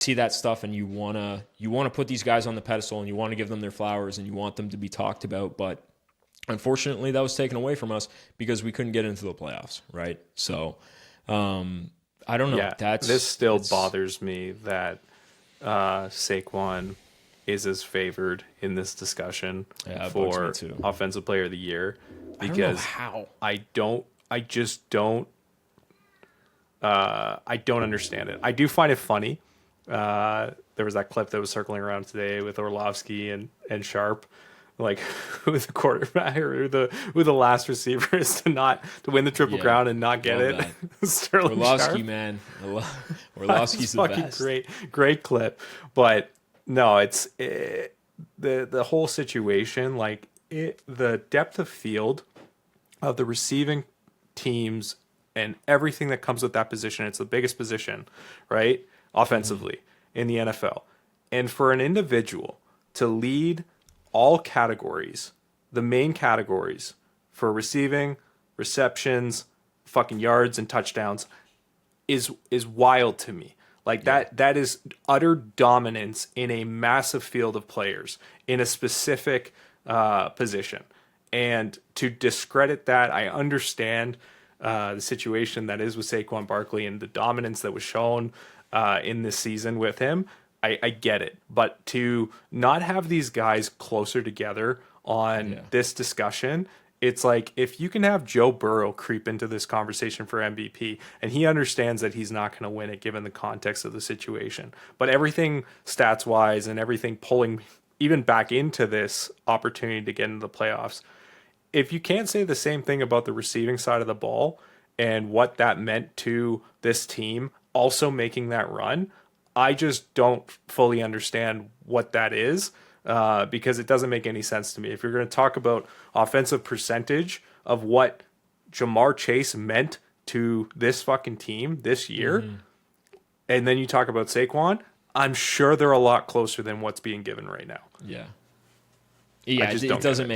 see that stuff and you wanna put these guys on the pedestal and you want to give them their flowers and you want them to be talked about, but unfortunately that was taken away from us because we couldn't get into the playoffs, right? So I don't know. Yeah, this still bothers me that Saquon is as favored in this discussion for Offensive Player of the Year, because I don't understand it. I do find it funny. There was that clip that was circling around today with Orlovsky and Sharp, like who the quarterback or who the last receiver is to win the Triple Crown and not get it. Sterling Orlovsky, Sharp. man. Orlovsky's the best. Great clip. But no, it's the whole situation, like the depth of field of the receiving teams and everything that comes with that position. It's the biggest position, right? Offensively in the NFL. And for an individual to lead all categories, the main categories for receiving, receptions, fucking yards and touchdowns is wild to me. Like that is utter dominance in a massive field of players in a specific position. And to discredit that, I understand the situation that is with Saquon Barkley and the dominance that was shown in this season with him. I get it. But to not have these guys closer together on this discussion, it's like if you can have Joe Burrow creep into this conversation for MVP, and he understands that he's not going to win it given the context of the situation, but everything stats-wise and everything pulling even back into this opportunity to get into the playoffs, if you can't say the same thing about the receiving side of the ball and what that meant to this team also making that run, I just don't fully understand what that is, because it doesn't make any sense to me. If you're going to talk about offensive percentage of what Jamar Chase meant to this fucking team this year, and then you talk about Saquon, I'm sure they're a lot closer than what's being given right now. Yeah, it doesn't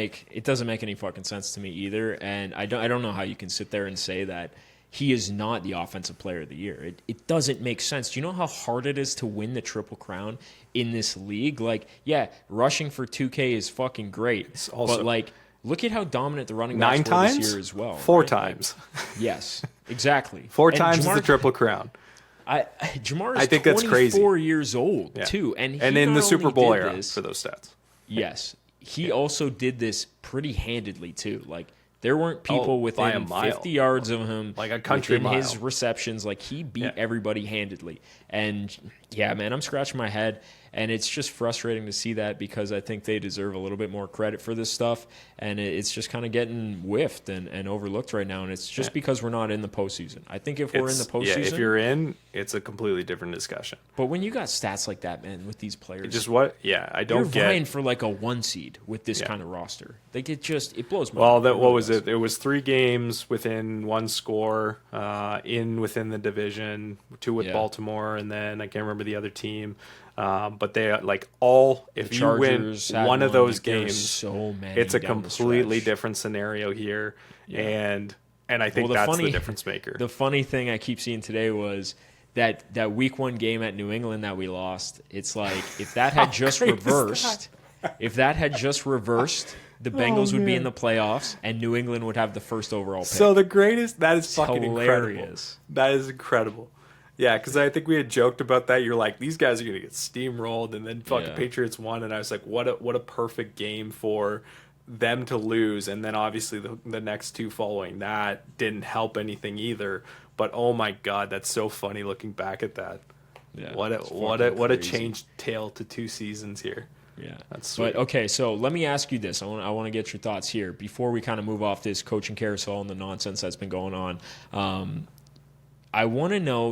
make any fucking sense to me either, and I don't know how you can sit there and say that he is not the Offensive Player of the Year. It doesn't make sense. Do you know how hard it is to win the Triple Crown in this league? Like, yeah, rushing for 2K is fucking great, but like, look at how dominant the running backs were this year as well. 4 times. Like, yes, exactly. 4 times is the Triple Crown. Jamar is I think that's 24 years old too, and in the Super Bowl era for those stats. Yes, he also did this pretty handedly too. Like, there weren't people within 50 yards of him, like a country mile. His receptions. Like, he beat everybody handedly. And yeah, man, I'm scratching my head, and it's just frustrating to see that because I think they deserve a little bit more credit for this stuff, and it's just kind of getting whiffed and overlooked right now. And it's just because we're not in the postseason. I think if we're in the postseason, if you're in, it's a completely different discussion. But when you got stats like that, man, with these players, I don't get. You're vying for like a 1 seed with this kind of roster. Like, it blows my mind. Well, what was it? It was 3 games within 1 score within the division, 2 with Baltimore, and then I can't remember the other team. But they if you win one of those games, it's a completely different scenario here, and I think that's the difference maker. The funny thing I keep seeing today was that week 1 game at New England that we lost. It's like, if that had just reversed, the Bengals would be in the playoffs, and New England would have the first overall pick. So that is fucking hilarious. That is incredible. Yeah, because I think we had joked about that. You're like, these guys are going to get steamrolled, and then fucking Patriots won, and I was like, what a perfect game for them to lose. And then obviously the next 2 following that didn't help anything either. But oh my God, that's so funny looking back at that. Yeah, what a changed tale to 2 seasons here. Yeah, that's sweet. But okay, so let me ask you this. I want to get your thoughts here before we kind of move off this coaching carousel and the nonsense that's been going on. I want to know,